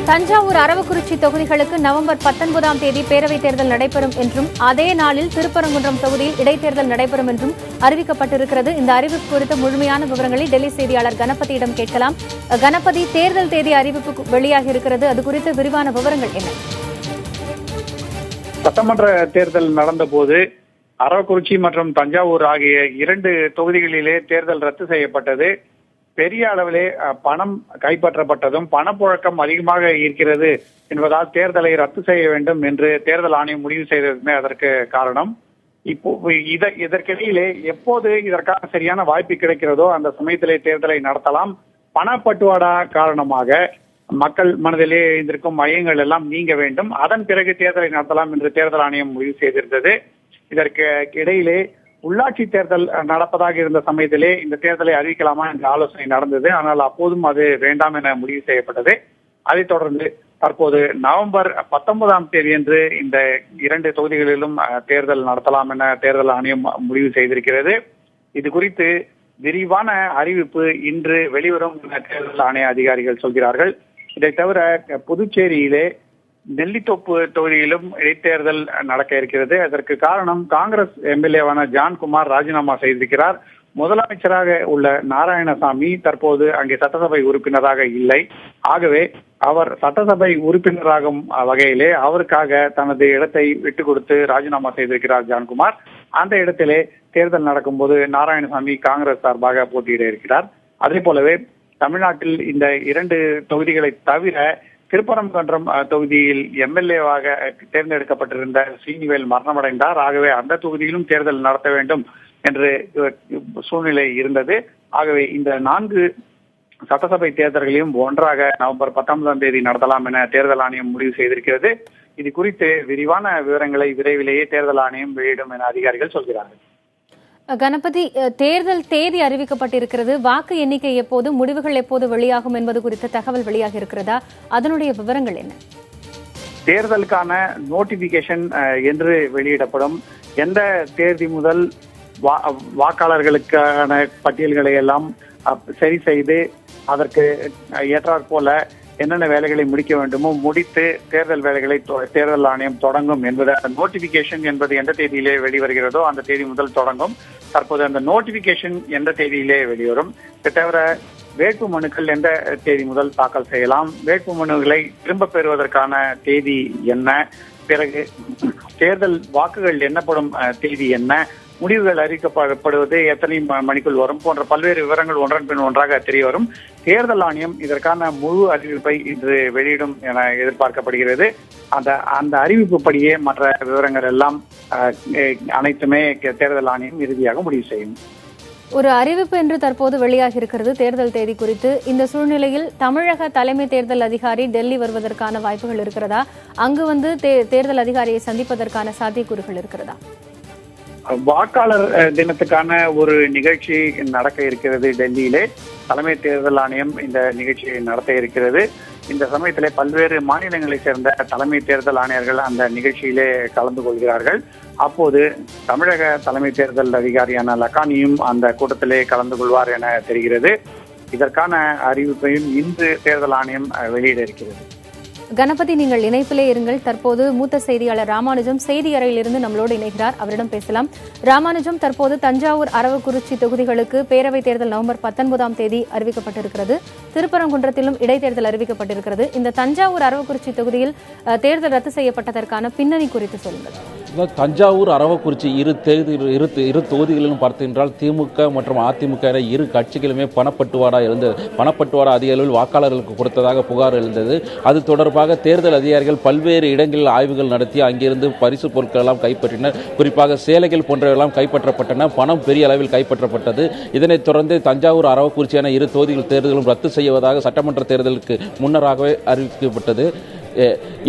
தஞ்சாவூர் அரவக்குறிச்சி தொகுதிகளுக்கு நவம்பர் 19ஆம் தேதி பேரவைத் தேர்தல் நடைபெறும் என்றும் அதே நாளில் திருப்பரங்குன்றம் தொகுதியில் இடைத்தேர்தல் நடைபெறும் என்றும் அறிவிக்கப்பட்டிருக்கிறது. இந்த அறிவிப்பு குறித்த முழுமையான விவரங்களை டெல்லி செய்தியாளர் கணபதியிடம் கேட்கலாம். கணபதி, தேர்தல் தேதி அறிவிப்பு வெளியாகி இருக்கிறது, அது குறித்த விரிவான விவரங்கள் என்ன? சட்டமன்ற தேர்தல் நடந்தபோது அரவக்குறிச்சி மற்றும் தஞ்சாவூர் ஆகிய 2 தொகுதிகளிலே தேர்தல் ரத்து செய்யப்பட்டது. பெரிய அளவிலே பணம் கைப்பற்றப்பட்டதும் பணப்புழக்கம் அதிகமாக இருக்கிறது என்பதால் தேர்தலை ரத்து செய்ய வேண்டும் என்று தேர்தல் ஆணையம் முடிவு செய்ததுமே அதற்கு காரணம். இப்போ இதற்கிடையிலே எப்போது இதற்கான சரியான வாய்ப்பு கிடைக்கிறதோ அந்த சமயத்திலே தேர்தலை நடத்தலாம். பணப்பட்டுவாடா காரணமாக மக்கள் மனதிலே இருந்திருக்கும் மையங்கள் எல்லாம் நீங்க வேண்டும், அதன் பிறகு தேர்தலை நடத்தலாம் என்று தேர்தல் ஆணையம் முடிவு செய்திருந்தது. இதற்கு இடையிலே உள்ளாட்சி தேர்தல் நடப்பதாக இருந்த சமயத்திலே இந்த தேர்தலை அறிவிக்கலாமா என்ற ஆலோசனை நடந்தது. ஆனால் அப்போதும் அது வேண்டாம் என முடிவு செய்யப்பட்டது. அதைத் தொடர்ந்து தற்போது நவம்பர் 19ஆம் தேதி என்று இந்த 2 தொகுதிகளிலும் தேர்தல் நடத்தலாம் என தேர்தல் ஆணையம் முடிவு செய்திருக்கிறது. இது குறித்து விரிவான அறிவிப்பு இன்று வெளிவரும் என தேர்தல் ஆணைய அதிகாரிகள் சொல்கிறார்கள். இதை தவிர புதுச்சேரியிலே நெல்லித்தோப்பு தொகுதியிலும் இடைத்தேர்தல் நடக்க இருக்கிறது. அதற்கு காரணம் காங்கிரஸ் எம்எல்ஏவான ஜான்குமார் ராஜினாமா செய்திருக்கிறார். முதலமைச்சராக உள்ள நாராயணசாமி தற்போது அங்கே சட்டசபை உறுப்பினராக இல்லை. ஆகவே அவர் சட்டசபை உறுப்பினராகும் வகையிலே அவருக்காக தனது இடத்தை விட்டுக் கொடுத்து ராஜினாமா செய்திருக்கிறார் ஜான்குமார். அந்த இடத்திலே தேர்தல் நடக்கும்போது நாராயணசாமி காங்கிரஸ் சார்பாக போட்டியிட இருக்கிறார். அதே போலவே தமிழ்நாட்டில் இந்த 2 தொகுதிகளை தவிர திருப்பரங்குன்றம் தொகுதியில் எம்எல்ஏவாக தேர்ந்தெடுக்கப்பட்டிருந்த சீனிவேல் மரணமடைந்தார். ஆகவே அந்த தொகுதியிலும் தேர்தல் நடத்த வேண்டும் என்று சூழ்நிலை இருந்தது. ஆகவே இந்த 4 சட்டசபை தேர்தல்களையும் ஒன்றாக நவம்பர் 19ஆம் தேதி நடத்தலாம் என தேர்தல் ஆணையம் முடிவு செய்திருக்கிறது. இது குறித்து விரிவான விவரங்களை விரைவிலேயே தேர்தல் ஆணையம் வெளியிடும் என அதிகாரிகள் சொல்கிறார்கள். கணபதி, தேர்தல் தேதி அறிவிக்கப்பட்டிருக்கிறது, வாக்கு எண்ணிக்கை எப்போது, முடிவுகள் எப்போது வெளியாகும் என்பது குறித்த தகவல் வெளியாக இருக்கிறதா? அதனுடைய விவரங்கள் என்ன? தேர்தலுக்கான நோட்டிபிகேஷன் என்று வெளியிடப்படும். எந்த தேதி முதல் வாக்காளர்களுக்கான பட்டியல்களை எல்லாம் சரி செய்து அதற்கு ஏற்றாற்போல என்னென்ன வேலைகளை முடிக்க வேண்டுமோ முடித்து தேர்தல் வேலைகளை தேர்தல் ஆணையம் தொடங்கும் என்பது நோட்டிபிகேஷன் என்பது எந்த தேதியிலே வெளிவருகிறதோ அந்த தேதி முதல் தொடங்கும். தற்போது அந்த நோட்டிபிகேஷன் எந்த தேதியிலே வெளிவரும், தவிர வேட்பு மனுக்கள் எந்த தேதி முதல் தாக்கல் செய்யலாம், வேட்பு மனுக்களை திரும்ப பெறுவதற்கான தேதி என்ன, பிறகு தேர்தல் வாக்குகள் எண்ணப்படும் தேதி என்ன, முடிவுகள் அறிவிக்கப்படுவது எத்தனை மணிக்குள் வரும் போன்ற பல்வேறு விவரங்கள் ஒன்றன் பின் ஒன்றாக தெரிய வரும். தேர்தல் ஆணையம் இதற்கான முழு அறிவிப்பை இன்று வெளியிடும் என எதிர்பார்க்கப்படுகிறது. அந்த அறிவிப்பு படியே மற்ற விவரங்கள் எல்லாம் அனைத்துமே தேர்தல் ஆணையம் இறுதியாக முடிவு செய்யும். ஒரு அறிவிப்பு என்று தற்போது வெளியாகி இருக்கிறது தேர்தல் தேதி குறித்து. இந்த சூழ்நிலையில் தமிழக தலைமை தேர்தல் அதிகாரி டெல்லி வருவதற்கான வாய்ப்புகள் இருக்கிறதா? அங்கு தேர்தல் அதிகாரியை சந்திப்பதற்கான சாத்தியக்கூறுகள் இருக்கிறதா? வாக்காளர் தினத்துக்கான ஒரு நிகழ்ச்சி நடக்க இருக்கிறது டெல்லியிலே. தலைமை தேர்தல் ஆணையம் இந்த நிகழ்ச்சியை நடத்த இருக்கிறது. இந்த சமயத்திலே பல்வேறு மாநிலங்களை சேர்ந்த தலைமை தேர்தல் ஆணையர்கள் அந்த நிகழ்ச்சியிலே கலந்து கொள்கிறார்கள். அப்போது தமிழக தலைமை தேர்தல் அதிகாரியான லக்கானியும் அந்த கூட்டத்திலே கலந்து கொள்வார் என தெரிகிறது. இதற்கான அறிவிப்பையும் இன்று தேர்தல் ஆணையம் வெளியிட இருக்கிறது. கணபதி, நீங்கள் இணைப்பிலே இருங்கள். தற்போது மூத்த செய்தியாளர் ராமானுஜம் செய்தி அறையிலிருந்து நம்மளோடு இணைகிறார், அவரிடம் பேசலாம். ராமானுஜம், தற்போது தஞ்சாவூர் அரவக்குறிச்சி தொகுதிகளுக்கு பேரவைத் தேர்தல் நவம்பர் 19ஆம் தேதி அறிவிக்கப்பட்டிருக்கிறது. திருப்பரங்குன்றத்திலும் இடைத்தேர்தல் அறிவிக்கப்பட்டிருக்கிறது. இந்த தஞ்சாவூர் அரவக்குறிச்சி தொகுதியில் தேர்தல் ரத்து செய்யப்பட்டதற்கான பின்னணி குறித்து சொல்லுங்கள். தஞ்சாவூர் அரவக்குறிச்சி இரு தொகுதிகளிலும் பார்த்தென்றால் திமுக மற்றும் அதிமுக என 2 கட்சிகளுமே பணப்பட்டுவாடா அதிக அளவில் வாக்காளர்களுக்கு கொடுத்ததாக புகார் எழுந்தது. அது தொடர்பாக தேர்தல் அதிகாரிகள் பல்வேறு இடங்களில் ஆய்வுகள் நடத்தி அங்கிருந்து பரிசு பொருட்கள் எல்லாம் கைப்பற்றினர். குறிப்பாக சேலைகள் போன்றவெல்லாம் கைப்பற்றப்பட்டன. பணம் பெரிய அளவில் கைப்பற்றப்பட்டது. இதனைத் தொடர்ந்து தஞ்சாவூர் அரவக்குறிச்சி என 2 தொகுதிகள் தேர்தலும் ரத்து செய்வதாக சட்டமன்ற தேர்தலுக்கு முன்னராகவே அறிவிக்கப்பட்டது.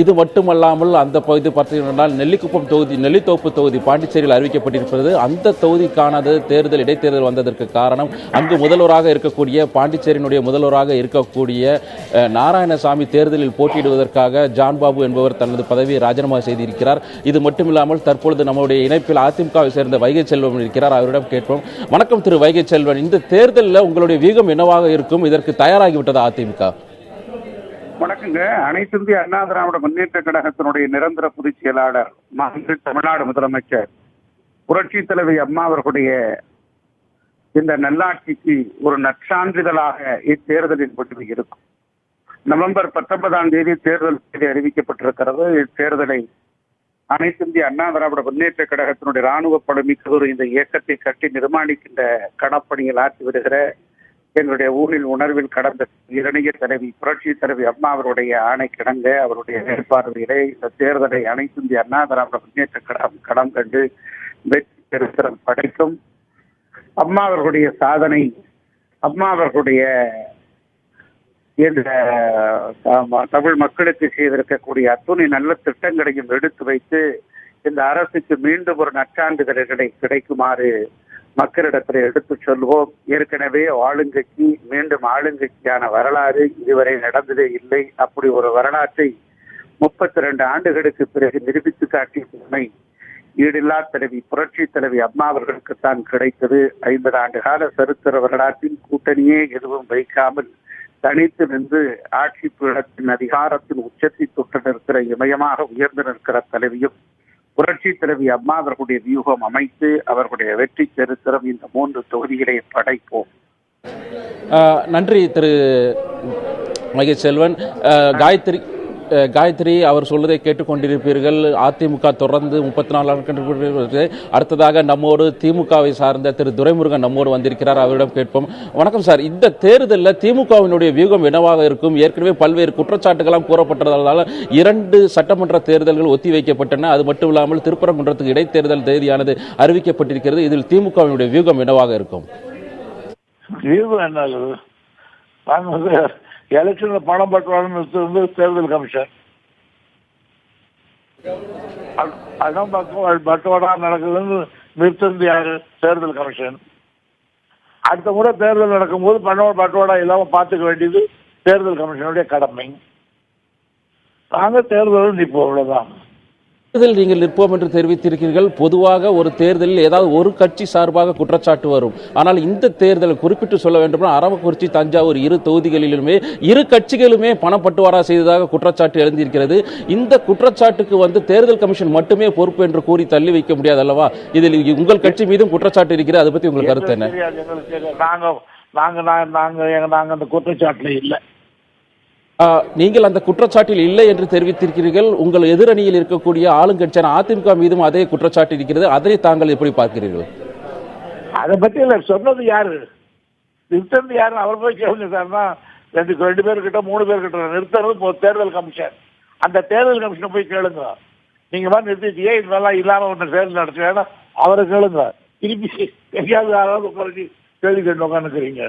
இது மட்டுமல்லாமல் அந்த பகுதி பார்த்தீங்கன்னா நெல்லித்தோப்பு தொகுதி பாண்டிச்சேரியில் அறிவிக்கப்பட்டிருக்கிறது. அந்த தொகுதிக்கான இடைத்தேர்தல் வந்ததற்கு காரணம் அங்கு முதல்வராக இருக்கக்கூடிய பாண்டிச்சேரியினுடைய முதல்வராக இருக்கக்கூடிய நாராயணசாமி தேர்தலில் போட்டியிடுவதற்காக ஜான்பாபு என்பவர் தனது பதவியை ராஜினாமா செய்திருக்கிறார். இது மட்டுமில்லாமல் தற்பொழுது நம்முடைய இணைப்பில் அதிமுகவை சேர்ந்த வைகை செல்வன் இருக்கிறார், அவரிடம் கேட்போம். வணக்கம் திரு வைகை செல்வன், இந்த தேர்தலில் உங்களுடைய வீகம் என்னவாக இருக்கும்? இதற்கு தயாராகிவிட்டதா அதிமுக? வணக்கங்க. அனைத்து இந்திய அண்ணா திராவிட முன்னேற்ற கழகத்தினுடைய நிரந்தர பொதுச் செயலாளர் மாண்பு தமிழ்நாடு முதலமைச்சர் புரட்சி தலைவி அம்மா அவர்களுடைய இந்த நல்லாட்சிக்கு ஒரு நற்சான்றிதழாக இத்தேர்தலின் முடிவு இருக்கும். நவம்பர் 19ஆம் தேதி தேர்தல் தேதி அறிவிக்கப்பட்டிருக்கிறது. இத்தேர்தலை அனைத்து இந்திய அண்ணா திராவிட முன்னேற்ற கழகத்தினுடைய ராணுவ படமிக்கதொரு இந்த இயக்கத்தை கட்டி நிர்மாணிக்கின்ற களப்பணியில் ஆற்றி வருகிற எங்களுடைய ஊரில் உணர்வில் கடந்த இரணிய தலைவி புரட்சி தலைவி அம்மா அவருடைய ஆணைக்கிணங்க அவருடைய மேற்பார்வையிலே இந்த தேர்தலை அனைத்து இந்திய அண்ணா திராவிட முன்னேற்ற கழகம் களம் கண்டு வெற்றி பெருத்திறம் படைக்கும். அம்மா அவர்களுடைய சாதனை, அம்மா அவர்களுடைய இந்த தமிழ் மக்களுக்கு செய்திருக்கக்கூடிய அத்துணை நல்ல திட்டங்களையும் எடுத்து வைத்து இந்த அரசுக்கு மீண்டும் ஒரு நற்சான்றிதழ்களை கிடைக்குமாறு மக்களிடத்தில் எடுத்து சொல்வோம். ஏற்கனவே ஆளுங்கட்சி மீண்டும் ஆளுங்கட்சியான வரலாறு இதுவரை நடந்ததே இல்லை. அப்படி ஒரு வரலாற்றை 32 ஆண்டுகளுக்கு பிறகு நிரூபித்து காட்டிய உண்மை ஈடில்லா தலைவி புரட்சி தலைவி அம்மா அவர்களுக்கு தான் கிடைத்தது. 50 ஆண்டு கால சரித்திர வரலாற்றின் கூட்டணியே எதுவும் வைக்காமல் தனித்து நின்று ஆட்சி பீடத்தின் அதிகாரத்தின் உச்சத்தை தொட்டு நிற்கிற இமயமாக உயர்ந்து நிற்கிற தலைவியும் புரட்சி தலைவி அம்மா அவர்களுடைய வியூகம் அமைத்து அவர்களுடைய வெற்றி சரித்திரம் இந்த 3 தொகுதிகளை படைப்போம். நன்றி திரு மகேஷ் செல்வன். காயத்ரி அவர் சொல்வதை கேட்டுக்கொண்டிருப்பீர்கள். அதிமுக தொடர்ந்து 34 அடுத்ததாக நம்மோடு திமுகவை சார்ந்த திரு துரைமுருகன் நம்மோடு வந்திருக்கிறார். அவரிடம் கேட்போம். வணக்கம் சார். இந்த தேர்தலில் திமுகவினுடைய வியூகம் என்னவாக இருக்கும்? ஏற்கனவே பல்வேறு குற்றச்சாட்டுகளாம் கூறப்பட்டதால் 2 சட்டமன்ற தேர்தல்கள் ஒத்திவைக்கப்பட்டன. அது மட்டும் இல்லாமல் திருப்பரங்குன்றத்துக்கு இடைத்தேர்தல் தேதியானது அறிவிக்கப்பட்டிருக்கிறது. இதில் திமுகவினுடைய வியூகம் என்னவாக இருக்கும்? வியூகம் என்ன? எலெக்ஷன்ல பணம் பட்டுவாங்க தேர்தல் கமிஷன் அதான் பட்டுவாடா நடக்குதுன்னு நிறுத்தது யாரு? தேர்தல் கமிஷன். அடுத்த முறை தேர்தல் நடக்கும்போது பட்டுவாடா இல்லாம பார்த்துக்க வேண்டியது தேர்தல் கமிஷனுடைய கடமை. நாங்க தேர்தல் நிற்போம், அவ்வளவுதான். தேர்தல் நீங்கள் நிற்போம் என்று தெரிவித்திருக்கிறீர்கள். பொதுவாக ஒரு தேர்தலில் ஏதாவது ஒரு கட்சி சார்பாக குற்றச்சாட்டு வரும். ஆனால் இந்த தேர்தல் குறிப்பிட்டு சொல்ல வேண்டும், அரவக்குறிச்சி, தஞ்சாவூர் 2 தொகுதிகளிலுமே 2 கட்சிகளுமே பணப்பட்டுவாரா செய்ததாக குற்றச்சாட்டு எழுந்திருக்கிறது. இந்த குற்றச்சாட்டுக்கு தேர்தல் கமிஷன் மட்டுமே பொறுப்பு என்று கூறி தள்ளி வைக்க முடியாது அல்லவா? இதில் உங்கள் கட்சி மீதும் குற்றச்சாட்டு இருக்கிறது. அதை பத்தி உங்களுக்கு கருத்து என்ன? நாங்க அந்த குற்றச்சாட்டுல இல்லை. நீங்கள் அந்த குற்றச்சாட்டில் இல்லை என்று தெரிவித்திருக்கிறீர்கள். உங்கள் எதிரணியில் இருக்கக்கூடிய ஆளுங்கட்சியான அதிமுக மீதும் அதே குற்றச்சாட்டு இருக்கிறது. அதனை தாங்கள் எப்படி பார்க்கிறீர்கள்? அதை பத்தி இல்ல, சொன்னது யாரு? நிறுத்தது யாரு? அவர் போய் கேளுங்க சார்னா. 2 பேர்கிட்ட 3 பேர்கிட்ட நிறுத்தறது தேர்தல் கமிஷன். அந்த தேர்தல் கமிஷனை போய் கேளுங்க. நீங்க மாதிரி நிறுத்திட்டியே, இதெல்லாம் இல்லாம ஒன்று தேர்தல் நடத்துவேன்னா அவரை கேளுங்க. திருப்பி எங்கேயாவது யாராவது கேள்வி கேட்டு உட்காந்துக்கிறீங்க.